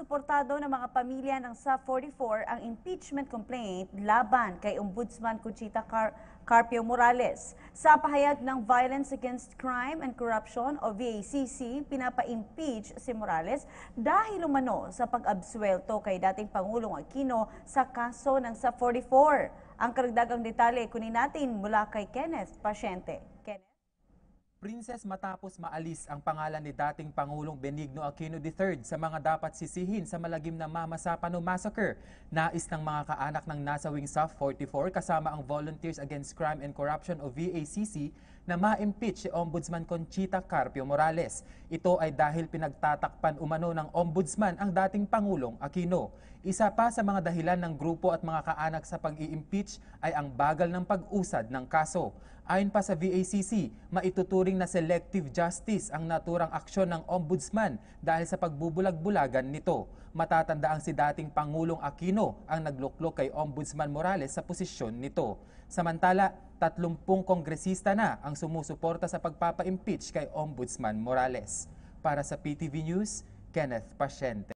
Suportado ng mga pamilya ng SAF-44 ang impeachment complaint laban kay Ombudsman Conchita Carpio Morales. Sa pahayag ng Violence Against Crime and Corruption o VACC, pinapa-impeach si Morales dahil umano sa pag-absuelto kay dating Pangulong Aquino sa kaso ng SAF-44. Ang karagdagang detalye kunin natin mula kay Kenneth Pasyente. Princess, matapos maalis ang pangalan ni dating Pangulong Benigno Aquino III sa mga dapat sisihin sa malagim na Mama Sapano Massacre, nais ng mga kaanak ng nasawing SAF-44 kasama ang Volunteers Against Crime and Corruption o VACC na ma-impeach si Ombudsman Conchita Carpio Morales. Ito ay dahil pinagtatakpan umano ng Ombudsman ang dating Pangulong Aquino. Isa pa sa mga dahilan ng grupo at mga kaanak sa pag-i-impeach ay ang bagal ng pag-usad ng kaso. Ayon pa sa VACC, maituturing na selective justice ang naturang aksyon ng Ombudsman dahil sa pagbubulag-bulagan nito. Matatandaan si dating Pangulong Aquino ang nagluklok kay Ombudsman Morales sa posisyon nito. Samantala, 30 kongresista na ang sumusuporta sa pagpapa-impeach kay Ombudsman Morales. Para sa PTV News, Kenneth Pasyente.